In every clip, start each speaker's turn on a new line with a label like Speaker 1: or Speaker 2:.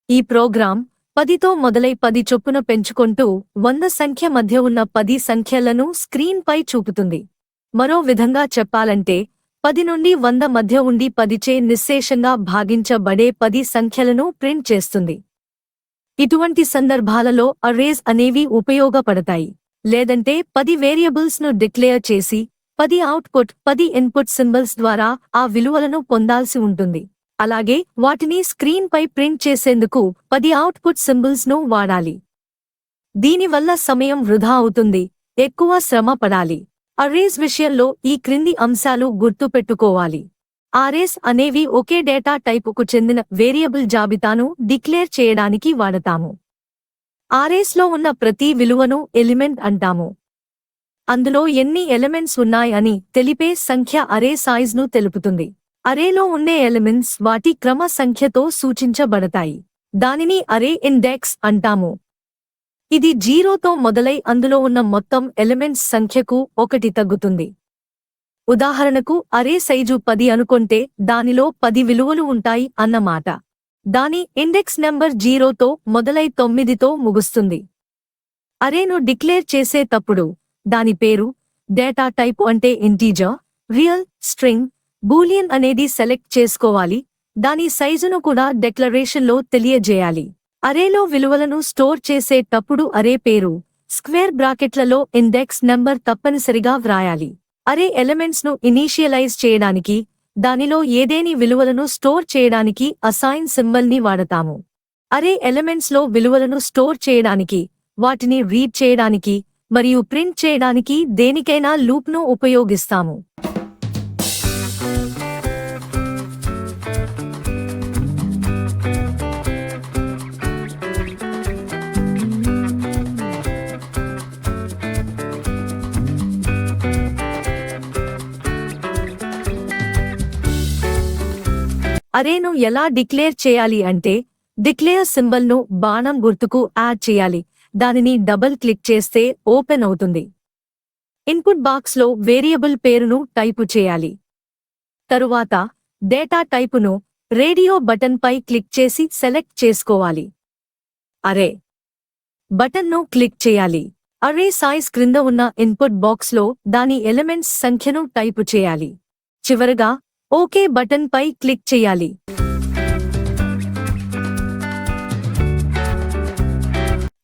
Speaker 1: ఈ ప్రోగ్రాం 10తో మొదలై 10 చొప్పున పెంచుకొంటూ 100 సంఖ్య మధ్య ఉన్న 10 సంఖ్యలను స్క్రీన్పై చూపుతుంది. మరో విధంగా చెప్పాలంటే 10 నుండి 100 మధ్య ఉండి 10చే నిశ్శేషంగా భాగించబడే 10 సంఖ్యలను ప్రింట్ చేస్తుంది. ఇటువంటి సందర్భాలలో అర్రేస్ అనేవి ఉపయోగపడతాయి. లేదంటే 10 వేరియబుల్స్ ను డిక్లేర్ చేసి 10 అవుట్పుట్ 10 ఇన్పుట్ సింబల్స్ ద్వారా ఆ విలువలను పొందాల్సి ఉంటుంది. అలాగే వాటిని స్క్రీన్పై ప్రింట్ చేసేందుకు 10 అవుట్పుట్ సింబల్స్ ను వాడాలి. దీనివల్ల సమయం వృధా అవుతుంది, ఎక్కువ శ్రమ పడాలి. అర్రేస్ విషయంలో ఈ క్రింది అంశాలు గుర్తుపెట్టుకోవాలి. అర్రేస్ అనేవి ఒకే డేటా టైపుకు చెందిన వేరియబుల్ జాబితాను డిక్లేర్ చేయడానికి వాడతాము. అర్రేస్ లో ఉన్న ప్రతి విలువను ఎలిమెంట్ అంటాము. అందులో ఎన్ని ఎలిమెంట్స్ ఉన్నాయని తెలిపే సంఖ్య అర్రే సైజ్ ను తెలుపుతుంది. అర్రేలో ఉండే ఎలిమెంట్స్ వాటి క్రమ సంఖ్యతో సూచించబడతాయి. దానిని అర్రే ఇండెక్స్ అంటాము. ఇది 0తో మొదలై అందులో ఉన్న మొత్తం ఎలిమెంట్స్ సంఖ్యకు 1 తగ్గుతుంది. ఉదాహరణకు అర్రే సైజు 10 అనుకొంటే దానిలో 10 విలువలు ఉంటాయి అన్నమాట. దాని ఇండెక్స్ నెంబర్ 0తో మొదలై 9తో ముగుస్తుంది. అర్రేను డిక్లేర్ చేసేటప్పుడు దాని పేరు, డేటా టైపు అంటే ఇంటీజర్, రియల్, స్ట్రింగ్, బూలియన్ అనేది సెలెక్ట్ చేసుకోవాలి. దాని సైజును కూడా డిక్లరేషన్లో తెలియజేయాలి. అర్రేలో విలువలను స్టోర్ చేసేటప్పుడు అర్రే పేరు, స్క్వేర్ బ్రాకెట్లలో ఇండెక్స్ నెంబర్ తప్పనిసరిగా వ్రాయాలి. అర్రే ఎలిమెంట్స్ ను ఇనీషియలైజ్ చేయడానికి, దానిలో ఏదేని విలువలను స్టోర్ చేయడానికి అసైన్ సింబల్ ని వాడతాము. అర్రే ఎలిమెంట్స్ లో విలువలను స్టోర్ చేయడానికి, వాటిని రీడ్ చేయడానికి మరియు ప్రింట్ చేయడానికి దేనికైనా లూప్ ను ఉపయోగిస్తాము. అర్రేను ఎలా డిక్లేర్ చేయాలి అంటే, డిక్లేర్ సింబల్ ను బాణం గుర్తుకు యాడ్ చేయాలి. దానిని డబుల్ క్లిక్ చేస్తే ఓపెన్ అవుతుంది. ఇన్పుట్ బాక్స్ లో వేరియబుల్ పేరును టైపు చేయాలి. తరువాత డేటా టైపును రేడియో బటన్ పై క్లిక్ చేసి సెలెక్ట్ చేసుకోవాలి. అర్రే బటన్ ను క్లిక్ చేయాలి. అర్రే సైజ్ క్రింద ఉన్న ఇన్పుట్ బాక్స్ లో దాని ఎలిమెంట్స్ సంఖ్యను టైపు చేయాలి. చివరగా ఓకే బటన్ పై క్లిక్ చేయాలి.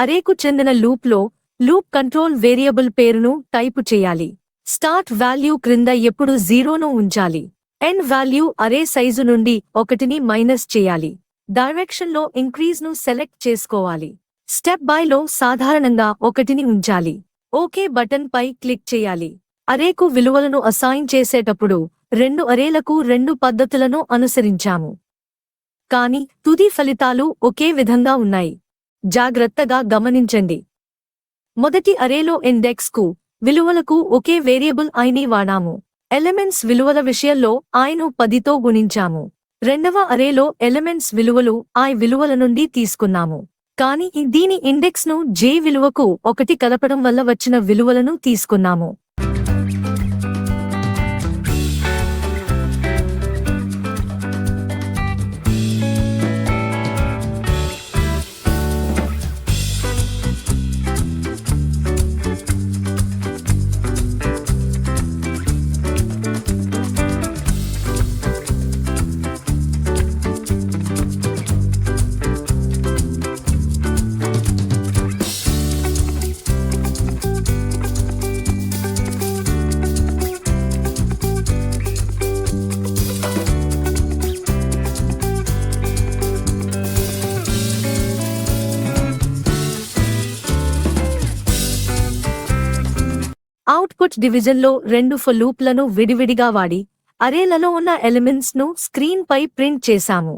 Speaker 1: అర్రేకు చెందిన లూప్ లో లూప్ కంట్రోల్ వేరియబుల్ పేరును టైపు చేయాలి. స్టార్ట్ వాల్యూ క్రింద ఎప్పుడు 0ను ఉంచాలి. ఎండ్ వాల్యూ అర్రే సైజు నుండి 1ని మైనస్ చేయాలి. డైరెక్షన్ లో ఇంక్రీజ్ ను సెలెక్ట్ చేసుకోవాలి. స్టెప్ బై లో సాధారణంగా 1ని ఉంచాలి. ఓకే బటన్ పై క్లిక్ చేయాలి. అర్రేకు విలువలను అసైన్ చేసేటప్పుడు 2 అర్రేలకు 2 పద్ధతులను అనుసరించాము. కానీ తుది ఫలితాలు ఒకే విధంగా ఉన్నాయి. జాగ్రత్తగా గమనించండి. మొదటి అర్రేలో ఇండెక్స్ కు విలువలకు ఒకే వేరియబుల్ ఐని వాడాము. ఎలిమెంట్స్ విలువల విషయంలో ఐను 10తో గుణించాము. రెండవ అర్రేలో ఎలిమెంట్స్ విలువలు ఐ విలువల నుండి తీసుకున్నాము. కానీ దీని ఇండెక్స్ ను j విలువకు 1 కలపడం వల్ల వచ్చిన విలువలను తీసుకున్నాము. అవుట్పుట్ డివిజన్లో 2 ఫర్ లూప్లను విడివిడిగా వాడి అర్రేలలో ఉన్న ఎలిమెంట్స్ ను స్క్రీన్ పై ప్రింట్ చేశాము.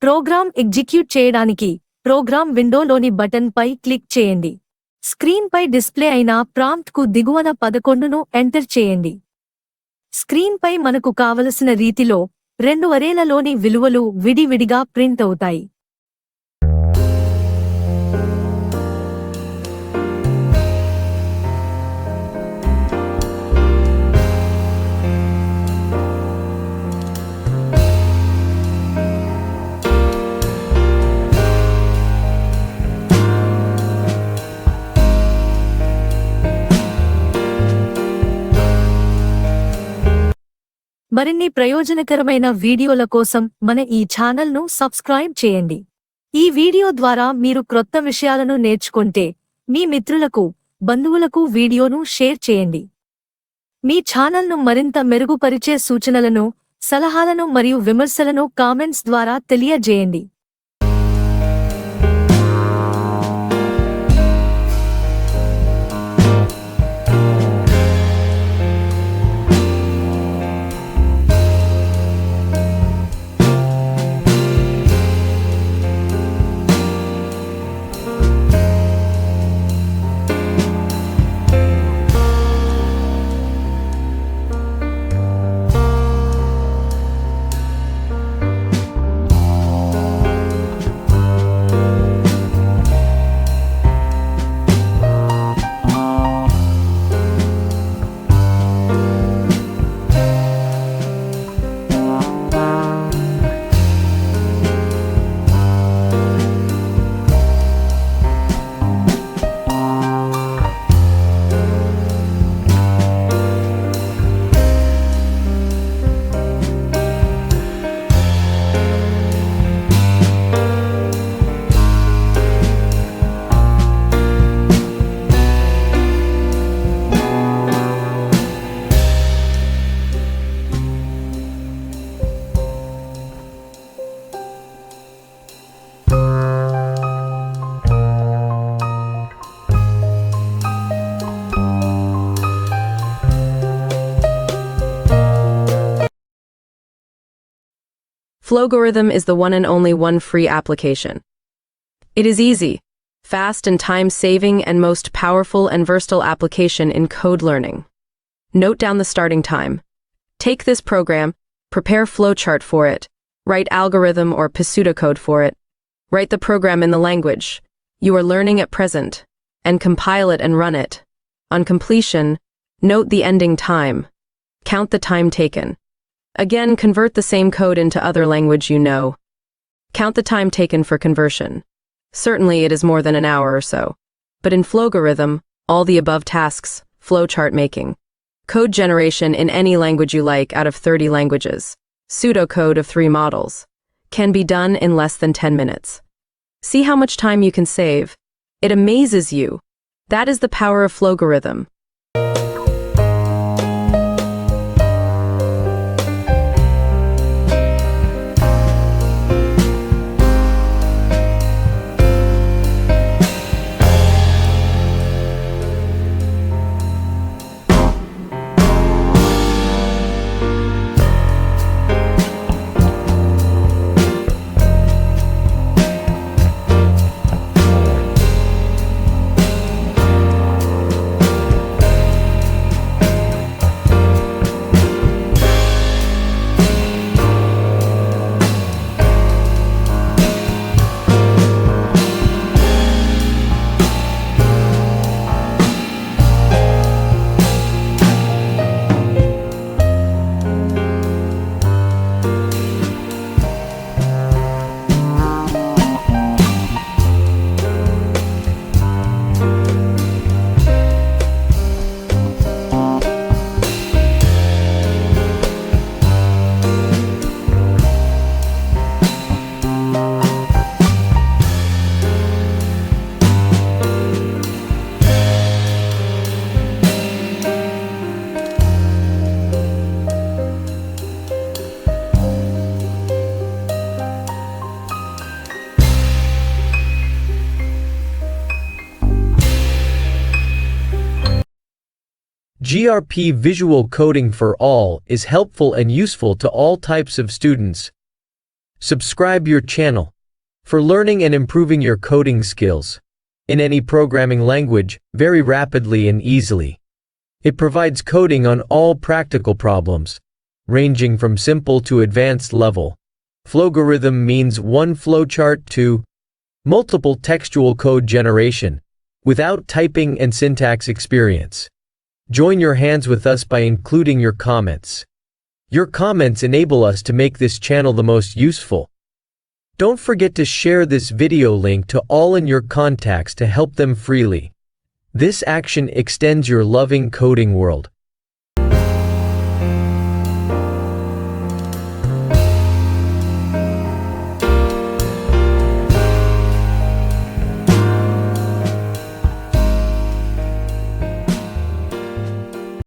Speaker 1: ప్రోగ్రామ్ ఎగ్జిక్యూట్ చేయడానికి ప్రోగ్రామ్ విండోలోని బటన్ పై క్లిక్ చేయండి. స్క్రీన్ పై డిస్ప్లే అయిన ప్రాంప్ట్ కు దిగువన 11ను ఎంటర్ చేయండి. స్క్రీన్ పై మనకు కావలసిన రీతిలో 2 అరేలలోని విలువలు విడివిడిగా ప్రింట్ అవుతాయి. మరిన్ని ప్రయోజనకరమైన వీడియోల కోసం మన ఈ ఛానల్ను సబ్స్క్రైబ్ చేయండి. ఈ వీడియో ద్వారా మీరు క్రొత్త విషయాలను నేర్చుకుంటే మీ మిత్రులకు, బంధువులకు వీడియోను షేర్ చేయండి. మీ ఛానల్ను మరింత మెరుగుపరిచే సూచనలను, సలహాలను మరియు విమర్శలను కామెంట్స్ ద్వారా తెలియజేయండి.
Speaker 2: Flowgorithm is the one and only one free application. It is easy, fast and time-saving and most powerful and versatile application in code learning. Note down the starting time. Take this program, prepare flowchart for it, write algorithm or pseudocode for it, write the program in the language you are learning at present, and compile it and run it. On completion, note the ending time. Count the time taken. Again, convert the same code into other language you know. Count the time taken for conversion. Certainly it is more than an hour or so. But in Flowgorithm, all the above tasks, flowchart making, code generation in any language you like out of 30 languages, pseudocode of 3 models, can be done in less than 10 minutes. See how much time you can save. It amazes you. That is the power of Flowgorithm.
Speaker 3: GRP Visual Coding for All is helpful and useful to all types of students. Subscribe your channel for learning and improving your coding skills in any programming language very rapidly and easily. It provides coding on all practical problems, ranging from simple to advanced level. Flowgorithm means one flowchart to multiple textual code generation without typing and syntax experience. Join your hands with us by including your comments. Your comments enable us to make this channel the most useful. Don't forget to share this video link to all in your contacts to help them freely. This action extends your loving coding world.